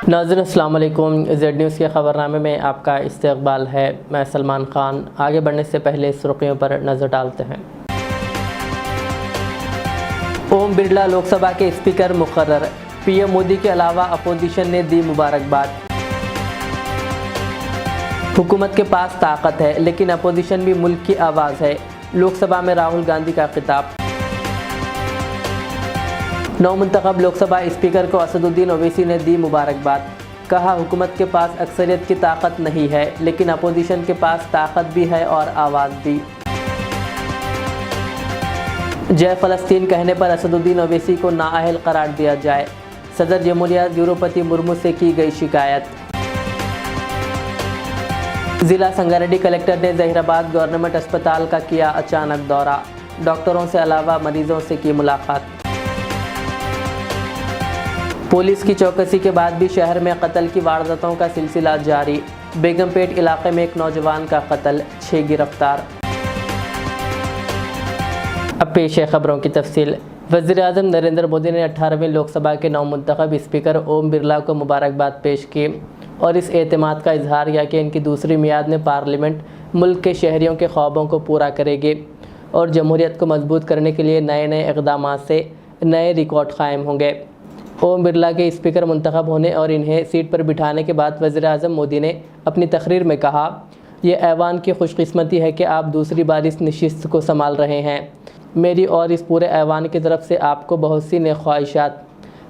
नाज़रीन अस्सलाम वालेकुम। जेड न्यूज़ के ख़बरनामे में आपका इस्तकबाल है। मैं सलमान ख़ान। आगे बढ़ने से पहले सुर्खियों पर नज़र डालते हैं। ओम बिरला लोकसभा के स्पीकर मुकर्रर। पीएम मोदी के अलावा अपोजिशन ने दी मुबारकबाद। हुकूमत के पास ताकत है लेकिन अपोजिशन भी मुल्क की आवाज़ है। लोकसभा में राहुल गांधी का खिताब। नौमुंतखब लोकसभा स्पीकर को असदुद्दीन ओवैसी ने दी मुबारकबाद। कहा, हुकूमत के पास अक्सरियत की ताकत नहीं है लेकिन अपोजिशन के पास ताकत भी है और आवाज़ भी। जय फ़लस्तीन कहने पर असदुद्दीन ओवैसी को नाअहल करार दिया जाए। सदर जमहूरिया द्रौपदी मुर्मू से की गई शिकायत। ज़िला संगारेड्डी कलेक्टर ने जहीराबाद गवर्नमेंट अस्पताल का किया अचानक दौरा। डॉक्टरों से अलावा मरीजों से की मुलाकात। पुलिस की चौकसी के बाद भी शहर में कत्ल की वारदातों का सिलसिला जारी। बेगमपेट इलाके में एक नौजवान का कत्ल, 6 गिरफ्तार। अब पेश है खबरों की तफसील। वज़ीर-ए-आज़म नरेंद्र मोदी ने 18वीं लोकसभा के नौमुंतखब स्पीकर ओम बिरला को मुबारकबाद पेश की और इस एतमाद का इजहार किया कि इनकी दूसरी मियाद में पार्लियामेंट मुल्क के शहरियों के ख्वाबों को पूरा करेगी और जमहूरियत को मजबूत करने के लिए नए नए इक़दामात से नए रिकॉर्ड कायम होंगे। ओम बिरला के स्पीकर मुंतखब होने और इन्हें सीट पर बिठाने के बाद वज़ीर-ए-आज़म मोदी ने अपनी तकरीर में कहा, यह ऐवान की खुशकिस्मती है कि आप दूसरी बार इस नशिस्त को संभाल रहे हैं। मेरी और इस पूरे ऐवान की तरफ से आपको बहुत सी नेक ख्वाहिशात।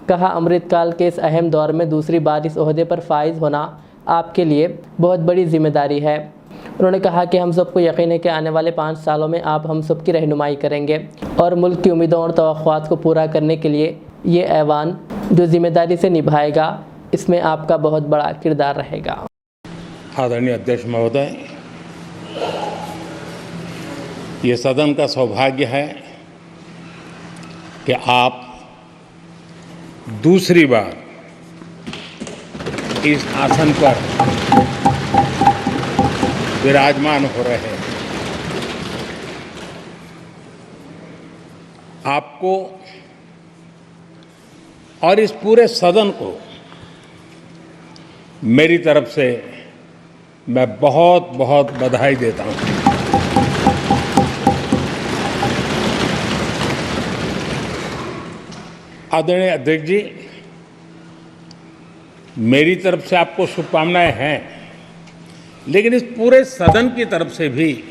कहा, अमृतकाल के इस अहम दौर में दूसरी बार इस ओहदे पर फाइज होना आपके लिए बहुत बड़ी जिम्मेदारी है। उन्होंने कहा कि हम सबको यकीन है कि आने वाले 5 सालों में आप हम सब की रहनुमाई करेंगे और मुल्क की उम्मीदों और तवक्कुआत को पूरा करने के लिए ये ऐवान जो जिम्मेदारी से निभाएगा, इसमें आपका बहुत बड़ा किरदार रहेगा। आदरणीय अध्यक्ष महोदय, ये सदन का सौभाग्य है कि आप दूसरी बार इस आसन पर विराजमान हो रहे हैं। आपको और इस पूरे सदन को मेरी तरफ से मैं बहुत बहुत बधाई देता हूं। आदरणीय अध्यक्ष जी, मेरी तरफ से आपको शुभकामनाएं हैं, लेकिन इस पूरे सदन की तरफ से भी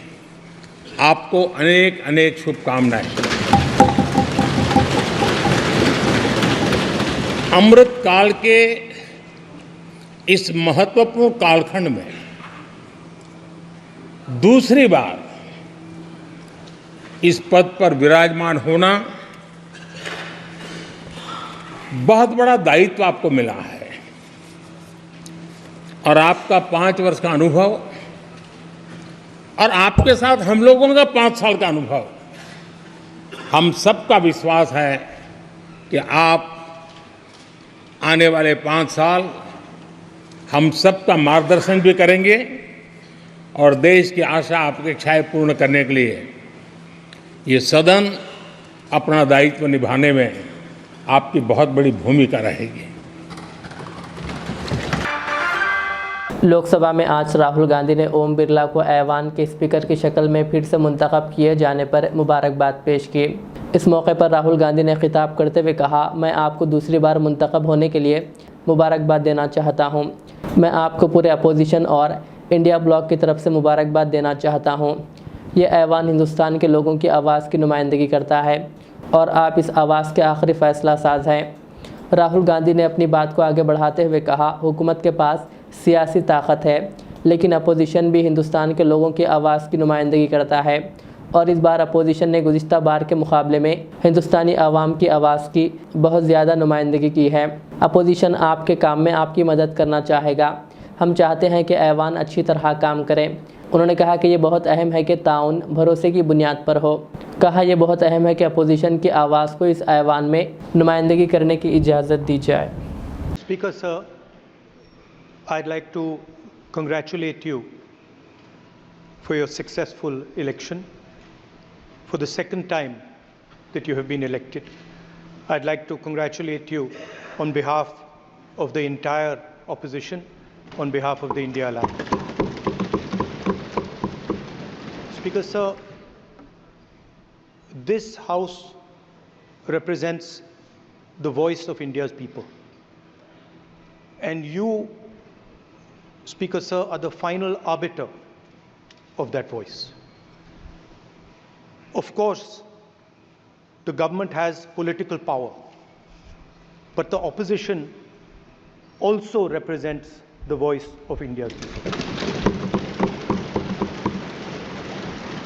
आपको अनेक अनेक शुभकामनाएं। अमृत काल के इस महत्वपूर्ण कालखंड में दूसरी बार इस पद पर विराजमान होना बहुत बड़ा दायित्व आपको मिला है और आपका 5 वर्ष का अनुभव और आपके साथ हम लोगों का 5 साल का अनुभव, हम सबका विश्वास है कि आप आने वाले 5 साल हम सबका मार्गदर्शन भी करेंगे और देश की आशा अपेक्षाएं पूर्ण करने के लिए ये सदन अपना दायित्व निभाने में आपकी बहुत बड़ी भूमिका रहेगी। लोकसभा में आज राहुल गांधी ने ओम बिरला को ऐवान के स्पीकर की शक्ल में फिर से मुंतखब किए जाने पर मुबारकबाद पेश की। इस मौके पर राहुल गांधी ने खिताब करते हुए कहा, मैं आपको दूसरी बार मुंतखब होने के लिए मुबारकबाद देना चाहता हूं। मैं आपको पूरे अपोजिशन और इंडिया ब्लॉक की तरफ से मुबारकबाद देना चाहता हूं। यह ऐवान हिंदुस्तान के लोगों की आवाज़ की नुमाइंदगी करता है और आप इस आवाज़ के आखिरी फ़ैसला साज हैं। राहुल गांधी ने अपनी बात को आगे बढ़ाते हुए कहा, हुकूमत के पास सियासी ताकत है लेकिन अपोजिशन भी हिंदुस्तान के लोगों की आवाज़ की नुमाइंदगी करता है और इस बार अपोजिशन ने गुज़िश्ता बार के मुकाबले में हिंदुस्तानी आवाम की आवाज़ की बहुत ज़्यादा नुमाइंदगी की है। अपोजिशन आपके काम में आपकी मदद करना चाहेगा। हम चाहते हैं कि ऐवान अच्छी तरह काम करें। उन्होंने कहा कि ये बहुत अहम है कि ताउन भरोसे की बुनियाद पर हो। कहा, यह बहुत अहम है कि अपोजिशन की आवाज़ को इस ऐवान में नुमाइंदगी करने की इजाज़त दी जाए। Speaker sir, I'd like to congratulate you for your successful election. For the second time that you have been elected, I'd like to congratulate you on behalf of the entire opposition on behalf of the India Alliance. Speaker Sir, this House represents the voice of India's people. And you, Speaker Sir, are the final arbiter of that voice. Of course, the government has political power, but the opposition also represents the voice of India's people.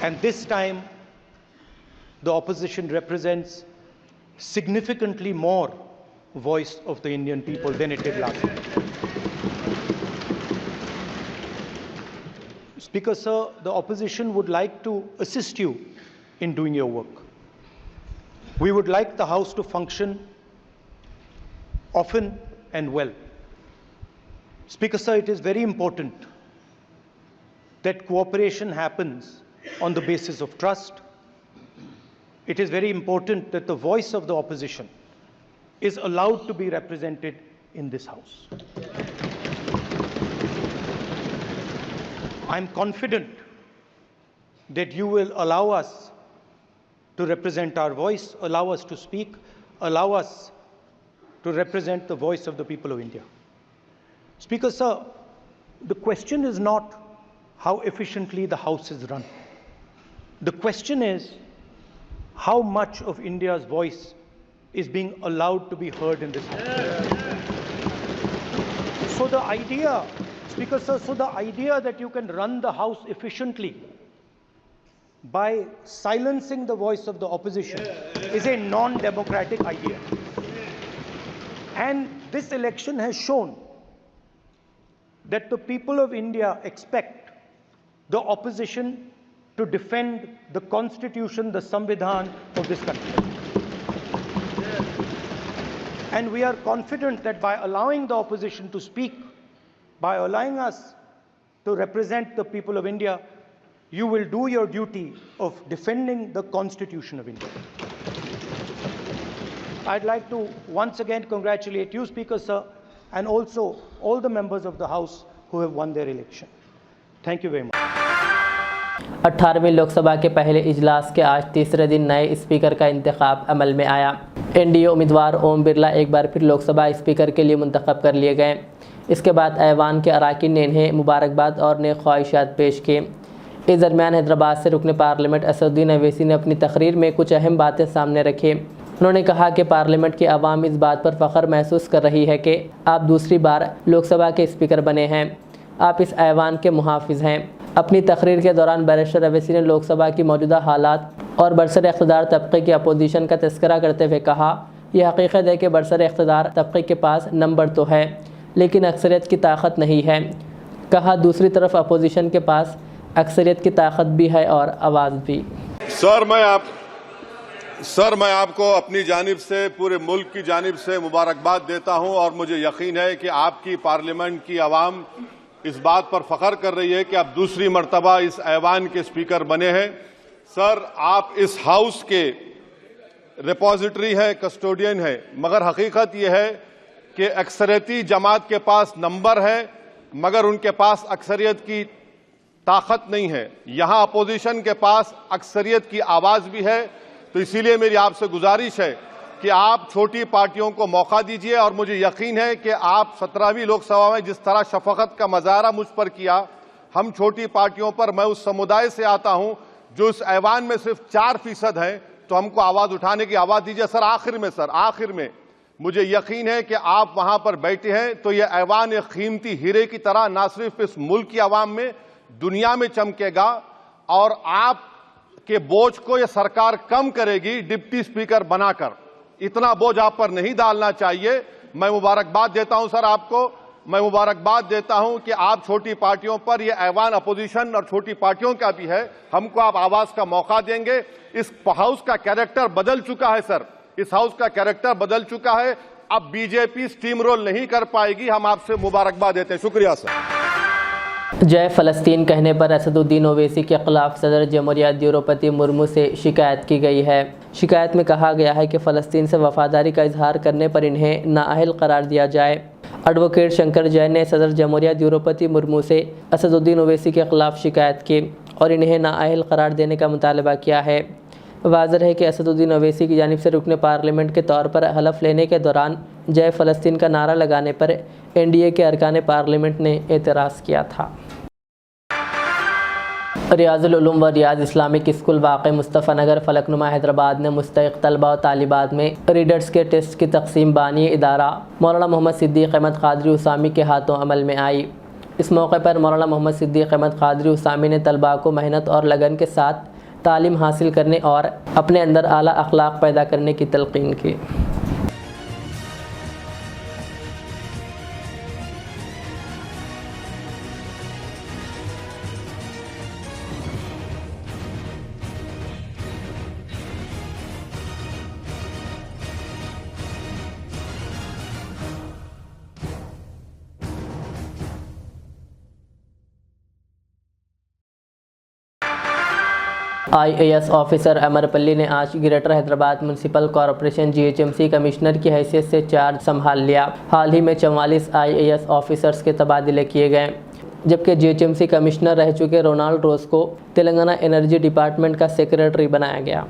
And this time, the opposition represents significantly more voice of the Indian people than it did last time. Speaker Sir, the opposition would like to assist you in doing your work. We would like the House to function often and well. Speaker Sir, it is very important that cooperation happens on the basis of trust. It is very important that the voice of the opposition is allowed to be represented in this House. I'm confident that you will allow us to represent our voice, allow us to speak, allow us to represent the voice of the people of India. Speaker Sir, the question is not how efficiently the House is run. The question is how much of India's voice is being allowed to be heard in this House. So the idea, Speaker Sir, that you can run the House efficiently by silencing the voice of the opposition is a non-democratic idea. And this election has shown that the people of India expect the opposition to defend the Constitution, the Samvidhan of this country. And we are confident that by allowing the opposition to speak, by allowing us to represent the people of India, you will do your duty of defending the Constitution of India. I'd like to once again congratulate you, Speaker Sir, and also all the members of the House who have won their election. Thank you very much. 18वीं लोकसभा के पहले इजलास के आज तीसरे दिन नए speaker का इंतखाब अमल में आया। एनडीए उम्मीदवार ओम बिरला एक बार फिर लोकसभा स्पीकर के लिए मुंतखब कर लिए गए। इसके बाद ऐवान के अरकान ने इन्हें मुबारकबाद और नेक ख्वाहिशात पेश की। इस दरमियान हैदराबाद से रुकन पार्लियामेंट असदुद्दीन अवैसी ने अपनी तकरीर में कुछ अहम बातें सामने रखी। उन्होंने कहा कि पार्लियामेंट की आवाम इस बात पर फ़ख्र महसूस कर रही है कि आप दूसरी बार लोकसभा के स्पीकर बने हैं। आप इस ऐवान के मुहाफ़िज़ हैं। अपनी तकरीर के दौरान बैरिस्टर अवैसी ने लोकसभा की मौजूदा हालात और बरसर इक़्तिदार तबक़े की अपोजिशन का तज़किरा करते हुए कहा, यह हकीकत है कि बरसर इक़्तिदार तबक़े के पास नंबर तो है लेकिन अक्सरियत की ताकत नहीं है। कहा, दूसरी तरफ अपोजिशन के पास अक्सरियत की ताकत भी है और आवाज़ भी। सर मैं आपको अपनी जानिब से, पूरे मुल्क की जानिब से मुबारकबाद देता हूं और मुझे यकीन है कि आपकी पार्लियामेंट की आवाम इस बात पर फख्र कर रही है कि आप दूसरी मर्तबा इस ऐवान के स्पीकर बने हैं। सर, आप इस हाउस के रिपोजिटरी हैं, कस्टोडियन हैं, मगर हकीकत यह है कि अक्सरियती जमात के पास नंबर है मगर उनके पास अक्सरियत की ताकत नहीं है। यहां अपोजिशन के पास अक्सरियत की आवाज भी है। तो इसीलिए मेरी आपसे गुजारिश है कि आप छोटी पार्टियों को मौका दीजिए और मुझे यकीन है कि आप 17वीं लोकसभा में जिस तरह शफकत का मुजाहरा मुझ पर किया, हम छोटी पार्टियों पर, मैं उस समुदाय से आता हूं जो इस ऐवान में सिर्फ 4% है, तो हमको आवाज उठाने की आवाज दीजिए। सर आखिर में मुझे यकीन है कि आप वहां पर बैठे हैं तो यह ऐवान एक कीमती हीरे की तरह ना सिर्फ इस मुल्क की आवाम में, दुनिया में चमकेगा और आप के बोझ को यह सरकार कम करेगी डिप्टी स्पीकर बनाकर। इतना बोझ आप पर नहीं डालना चाहिए। मैं मुबारकबाद देता हूं सर आपको, मैं मुबारकबाद देता हूं कि आप छोटी पार्टियों पर, यह ऐवान अपोजिशन और छोटी पार्टियों का भी है, हमको आप आवाज का मौका देंगे। इस हाउस का कैरेक्टर बदल चुका है सर, इस हाउस का कैरेक्टर बदल चुका है। अब बीजेपी स्टीम रोल नहीं कर पाएगी। हम आपसे मुबारकबाद देते हैं। शुक्रिया सर। जय फ़लस्तीन कहने पर असदुद्दीन ओवैसी के खिलाफ सदर जमहूरियत द्रौपदी मुर्मू से शिकायत की गई है। शिकायत में कहा गया है कि फ़लस्तीन से वफादारी का इजहार करने पर इन्हें नाअहल करार दिया जाए। एडवोकेट शंकर जैन ने सदर जमहूरिया द्रौपदी मुर्मू से असदुद्दीन ओवैसी के खिलाफ शिकायत की और इन्हें नाअहल करार देने का मुतालबा किया है। वाज़ेह है कि असदुद्दीन ओवैसी की जानिब से रुकन पार्लियामेंट के तौर पर हलफ लेने के दौरान जय फ़लस्तीन का नारा लगाने पर NDA के अरकान पार्लियामेंट ने एतराज़ किया था। रियाजुल उलूम व रियाज इस्लामिक स्कूल वाक़ मुस्तफ़ा नगर फलकनुमा हैदराबाद ने मुस्तहिक़ तलबा और तालिबात में रीडर्स के टेस्ट की तकसीम बानी इदारा मौलाना मोहम्मद सिद्दीक़ अहमद क़ादरी उसामी के हाथों अमल में आई। इस मौके पर मौलाना मोहम्मद सिद्दीक़ अहमद क़ादरी उसामी ने तलबा को मेहनत और लगन के साथ तालीम हासिल करने और अपने अंदर आला अखलाक पैदा करने की तलक़ीन की। IAS ऑफिसर अमरपल्ली ने आज greater Hyderabad municipal corporation GHMC commissioner की हैसियत से चार्ज संभाल लिया। हाल ही में 44 IAS ऑफिसर्स के तबादले किए गए, जबकि GHMC कमिश्नर रह चुके रोनाल्ड रोज को तेलंगाना एनर्जी डिपार्टमेंट का सेक्रेटरी बनाया गया।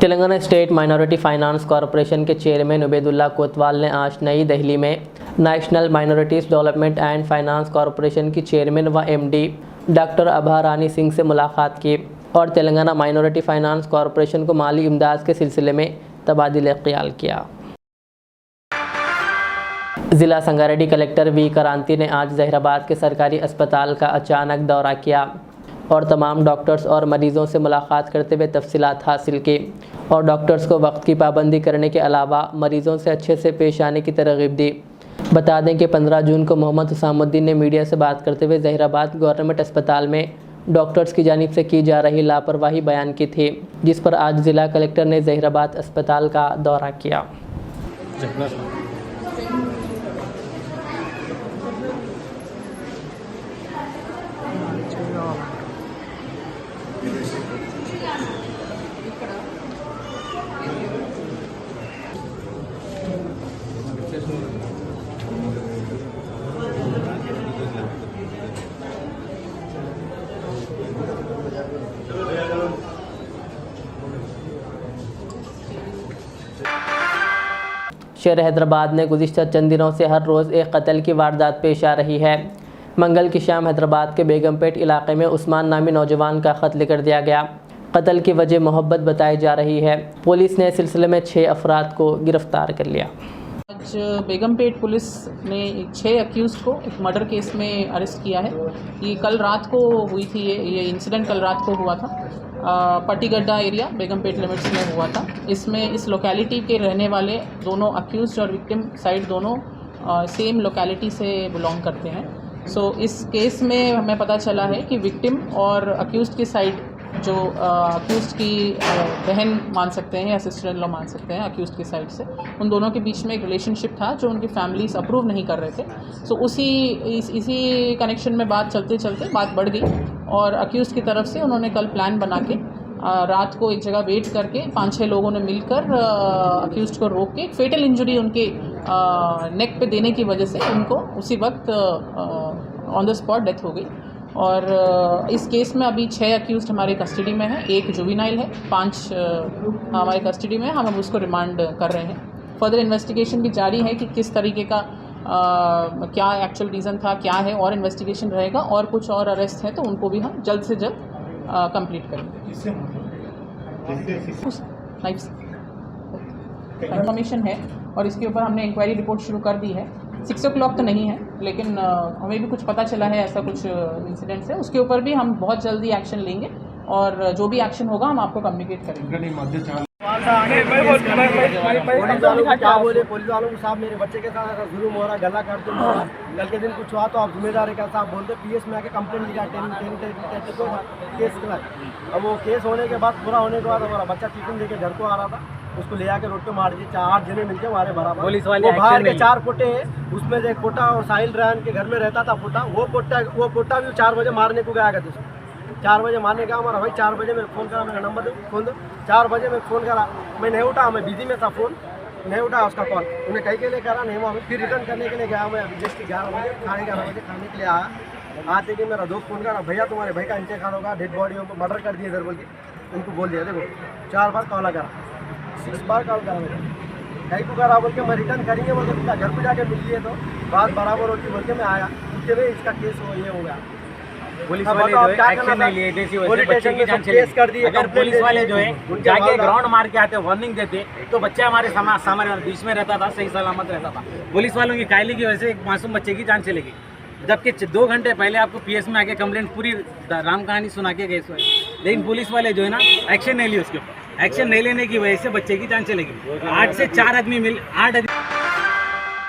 Telangana state minority finance corporation के चेयरमैन उबैदुल्ला कोतवाल ने आज नई दिल्ली में national minorities development and finance corporation की चेयरमैन व MD डॉक्टर अभा रानी सिंह से मुलाकात की और तेलंगाना माइनॉरिटी फाइनेंस कॉरपोरेशन को माली इमदाद के सिलसिले में तबादिल ख्याल किया। ज़िला संगारेड्डी कलेक्टर V क्रांति ने आज जहीराबाद के सरकारी अस्पताल का अचानक दौरा किया और तमाम डॉक्टर्स और मरीज़ों से मुलाकात करते हुए तफसीलात हासिल की और डॉक्टर्स को वक्त की पाबंदी करने के अलावा मरीज़ों से अच्छे से पेश आने की तरगीब दी। बता दें कि 15 जून को मोहम्मद हुसामुद्दीन ने मीडिया से बात करते हुए जहीराबाद गवर्नमेंट अस्पताल में डॉक्टर्स की जानिब से की जा रही लापरवाही बयान की थी, जिस पर आज ज़िला कलेक्टर ने जहीराबाद अस्पताल का दौरा किया। शहर हैदराबाद में गुज़िश्ता चंद दिनों से हर रोज़ एक कत्ल की वारदात पेश आ रही है। मंगल की शाम हैदराबाद के बेगमपेट इलाके में उस्मान नामी नौजवान का कत्ल कर दिया गया। कत्ल की वजह मोहब्बत बताई जा रही है। पुलिस ने इस सिलसिले में 6 अफराद को गिरफ्तार कर लिया। आज बेगमपेट पुलिस ने 6 अक्यूज़ को एक मर्डर केस में अरेस्ट किया है। ये कल रात को हुई थी, ये इंसिडेंट कल रात को हुआ था। पट्टीगड्डा एरिया बेगमपेट लिमिट्स में हुआ था। इसमें इस लोकेलिटी के रहने वाले दोनों अक्यूज़्ड और विक्टिम साइड दोनों सेम लोकेलिटी से बिलोंग करते हैं। सो इस केस में हमें पता चला है कि विक्टिम और अक्यूज़्ड की साइड जो अक्यूज़्ड की बहन मान सकते हैं या सिस्टर इन लॉ मान सकते हैं अक्यूज़्ड की साइड से, उन दोनों के बीच में एक रिलेशनशिप था जो उनकी फैमिलीज अप्रूव नहीं कर रहे थे। सो इसी कनेक्शन में बात चलते चलते बात बढ़ गई और अक्यूज़्ड की तरफ से उन्होंने कल प्लान बना के रात को एक जगह वेट करके 5-6 लोगों ने मिलकर अक्यूज़्ड को रोक के फेटल इंजरी उनके नेक पे देने की वजह से उनको उसी वक्त ऑन द स्पॉट डेथ हो गई। और इस केस में अभी 6 अक्यूज़्ड हमारे कस्टडी में है, 1 जुवेनाइल है, 5 हमारे कस्टडी में है। हम अब उसको रिमांड कर रहे हैं। फर्दर इन्वेस्टिगेशन भी जारी है कि किस तरीके का क्या एक्चुअल रीज़न था, क्या है, और इन्वेस्टिगेशन रहेगा और कुछ और अरेस्ट हैं तो उनको भी हम जल्द से जल्द कंप्लीट करेंगे। इंफॉर्मेशन है और इसके ऊपर हमने इंक्वायरी रिपोर्ट शुरू कर दी है। 6 o'clock तो नहीं है, लेकिन हमें भी कुछ पता चला है ऐसा कुछ इंसिडेंट्स है, उसके ऊपर भी हम बहुत जल्दी एक्शन लेंगे और जो भी एक्शन होगा हम आपको कम्युनिकेट करेंगे। क्या बोले पुलिस वालों को, साहब मेरे बच्चे के साथ जुल्म हो रहा, गला काट तुम कल के दिन कुछ हुआ तो आप जिम्मेदार है क्या? साहब बोलते PS में आके कंप्लेंट लिखा 10 को केस करा। अब वो केस होने के बाद पूरा होने के बाद हमारा बच्चा टिफिन देके घर को आ रहा था, उसको ले आके रोड पे मार दिए। 8 जने मिलके हमारे बराबर। पुलिस वाले वो बाहर के 4 पोटे हैं, उसमें से एक पोटा और साहिल रायन के घर में रहता था पोटा, वो पोटा भी 4 बजे मारने को गया करते। 4 बजे मारने का हमारा भाई 4 बजे मैं फ़ोन करा, मेरा नंबर दो, फ़ोन दो। 4 बजे मैं फ़ोन करा, मैं नहीं उठा, मैं बिजी में था फ़ोन। नहीं उठा उसका कॉल, उन्हें कहीं के लिए करा नहीं मालूम। फिर रिटर्न करने के लिए गया मैं अभी जस्ट 11 बजे खाने खाने के लिए आया। आते कि मेरा दोस्त फोन करा, भैया तुम्हारे भाई का इंतकाल होगा, डेड बॉडी को मर्डर कर दिया इधर बोल के उनको बोल दिया। देखो 4 बार कॉल करा, 6 बार कॉल करा मैंने, कहीं को करा बोल के मैं रिटर्न करेंगे बोल के घर पर जाके मिल लिए तो बात बराबर होती बोल के मैं आया। उसके लिए इसका केस हो ये हो गया। पुलिस वाले जो है एक्शन नहीं लिए, जैसी वैसे बच्चे की जान चली। अगर पुलिस वाले जो है जाके ग्राउंड मार के आते, वार्निंग देते, तो बच्चा हमारे सामने बीच में रहता था, सही सलामत रहता था। पुलिस वालों की कायली की वजह से एक मासूम बच्चे की जान चलेगी, जबकि 2 घंटे पहले आपको पीएस में आके कंप्लेंट पूरी राम कहानी सुना के गए। लेकिन पुलिस वाले जो है ना एक्शन नहीं लिए, उसके ऊपर एक्शन नहीं लेने की वजह से बच्चे की जान चलेगी। 8 से 4 आदमी 8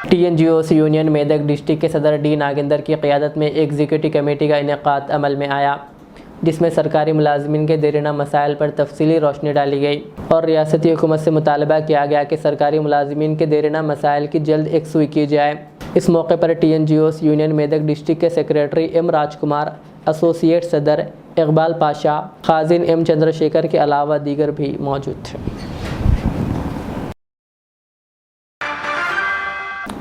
TNGOs यूनियन मेदक डिस्ट्रिक्ट के सदर डी नागेंद्र की क़यादत में एग्जीक्यूटिव कमेटी का इनेकाद अमल में आया, जिसमें सरकारी मुलाजमीन के देरीना मसाइल पर तफसीली रोशनी डाली गई और रियासती हुकूमत से मुतालबा किया गया कि सरकारी मुलाजमीन के देरीना मसाइल की जल्द यकसुई की जाए। इस मौके पर TNGOs यूनियन मेदक डिस्ट्रिक्ट के सेक्रेटरी M राजकुमार, एसोसिएट सदर इकबाल पाशा, खाजिन M चंद्रशेखर के अलावा दीगर भी मौजूद थे।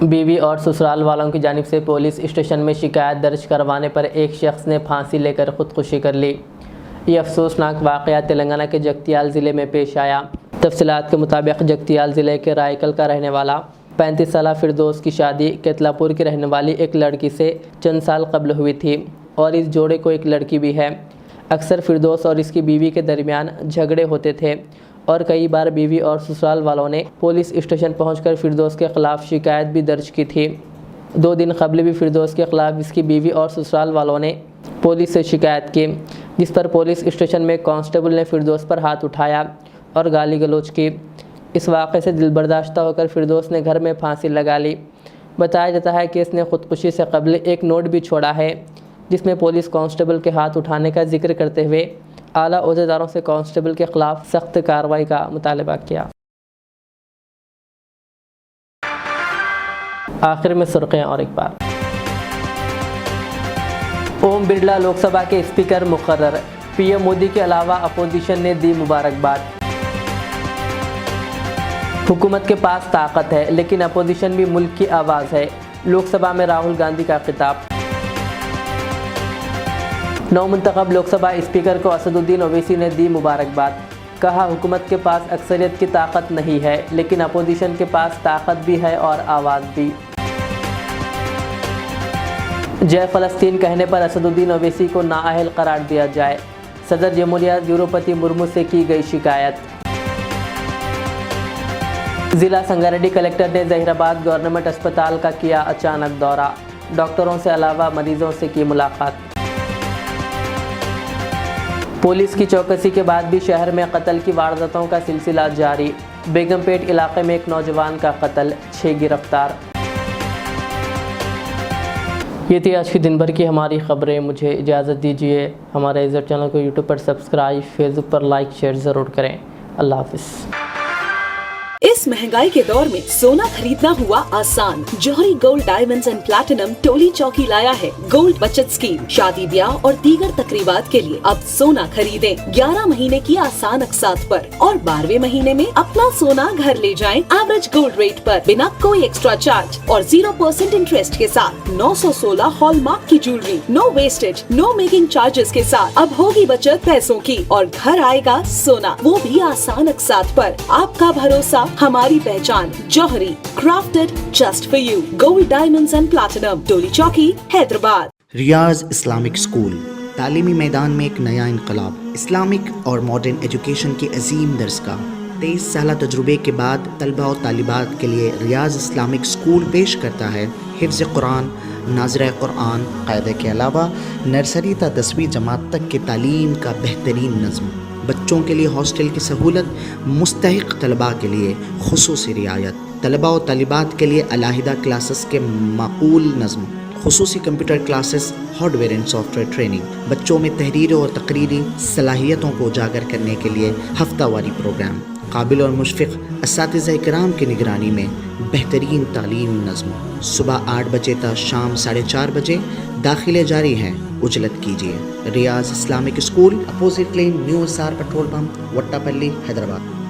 बीवी और ससुराल वालों की जानिब से पुलिस स्टेशन में शिकायत दर्ज करवाने पर एक शख्स ने फांसी लेकर ख़ुदकुशी कर ली। ये अफसोसनाक वाक़या तेलंगाना के जगतियाल ज़िले में पेश आया। तफसीलात के मुताबिक जगतियाल ज़िले के रायकल का रहने वाला 35 साला फिरदौस की शादी केतलापुर की रहने वाली एक लड़की से चंद साल कबल हुई थी और इस जोड़े को एक लड़की भी है। अक्सर फिरदौस और इसकी बीवी के दरमियान झगड़े होते थे और कई बार बीवी और ससुराल वालों ने पुलिस स्टेशन पहुंचकर फिरदौस के ख़िलाफ़ शिकायत भी दर्ज की थी। 2 दिन कबल भी फिरदौस के ख़िलाफ़ इसकी बीवी और ससुराल वालों ने पुलिस से शिकायत की, जिस पर पुलिस स्टेशन में कांस्टेबल ने फिरदौस पर हाथ उठाया और गाली गलौज की। इस वाक़े से दिलबर्दाश्ता होकर फिरदौस ने घर में फांसी लगा ली। बताया जाता है कि इसने ख़ुदकुशी से कबल एक नोट भी छोड़ा है, जिसमें पुलिस कांस्टेबल के हाथ उठाने का जिक्र करते हुए आला ओहदेदारों से कांस्टेबल के खिलाफ सख्त कार्रवाई का मुतालबा किया। आखिर में सुर्खियां और एक बार। ओम बिरला लोकसभा के स्पीकर मुकर्रर, पीएम मोदी के अलावा अपोजिशन ने दी मुबारकबाद। हुकूमत के पास ताकत है लेकिन अपोजिशन भी मुल्क की आवाज़ है, लोकसभा में राहुल गांधी का खिताब। नवमुंतखब लोकसभा स्पीकर को असदुद्दीन ओवैसी ने दी मुबारकबाद, कहा हुकूमत के पास अक्सरियत की ताकत नहीं है लेकिन अपोजिशन के पास ताकत भी है और आवाज़ भी। जय फ़लस्तीन कहने पर असदुद्दीन ओवैसी को नाअहल करार दिया जाए, सदर जमहूरिया द्रौपदी मुर्मू से की गई शिकायत। ज़िला संगारेड्डी कलेक्टर ने जहीराबाद गवर्नमेंट अस्पताल का किया अचानक दौरा, डॉक्टरों से अलावा मरीजों से की मुलाकात। पुलिस की चौकसी के बाद भी शहर में कत्ल की वारदातों का सिलसिला जारी, बेगमपेट इलाके में एक नौजवान का कत्ल, 6 गिरफ्तार। ये थी आज की दिन भर की हमारी खबरें। मुझे इजाज़त दीजिए। हमारे इज़्ज़त चैनल को यूट्यूब पर सब्सक्राइब, फेसबुक पर लाइक शेयर ज़रूर करें। अल्लाह हाफ़िज़। इस महंगाई के दौर में सोना खरीदना हुआ आसान। जौहरी gold diamonds and platinum Toli चौकी लाया है गोल्ड बचत स्कीम। शादी ब्याह और दीगर तकरीबात के लिए अब सोना खरीदें 11 महीने की आसान अकसात पर और 12वें महीने में अपना सोना घर ले जाएं एवरेज गोल्ड रेट पर बिना कोई एक्स्ट्रा चार्ज और 0% इंटरेस्ट के साथ 916 हॉलमार्क की jewellery, no wastage, no making charges के साथ। अब होगी बचत पैसों की और घर आएगा सोना, वो भी आसान अकसात पर। आपका भरोसा, हमारी पहचान। Jauhari, crafted just for you. Gold diamonds and platinum, Toli Chowki, Hyderabad. Riyaz Islamic school, तालीमी मैदान में एक नया इनकलाब। इस्लामिक और मॉडर्न एजुकेशन की अजीम दरसगाह। 23 साल तजुर्बे के बाद तलबा और तालिबात के लिए रियाज इस्लामिक स्कूल पेश करता है हिफ्ज़ कुरान, नाज़िर कुरान क़ायदे के अलावा नर्सरी ता 10वीं जमात तक की तालीम का बेहतरीन नज़्म। बच्चों के लिए हॉस्टल की सहूलत, मुस्तहिक़ तलबा के लिए खुसूसी रियायत, तलबा और तालिबात के लिए अलहदा क्लासेस के माकूल नज़्म, खुसूसी computer classes, hardware and software training. बच्चों में तहरीरी और तकरीरी सलाहियतों को उजागर करने के लिए हफ्तावारी प्रोग्राम। काबिल और मुशफ़िक़ असातिज़ा इकराम की निगरानी में बेहतरीन तालीम नज़्म। सुबह 8 बजे तक शाम 4:30 बजे दाखिले जारी हैं, उजलत कीजिए। Riyaz Islamic school, opposite lane, new SR petrol pump, Vattepally, Hyderabad.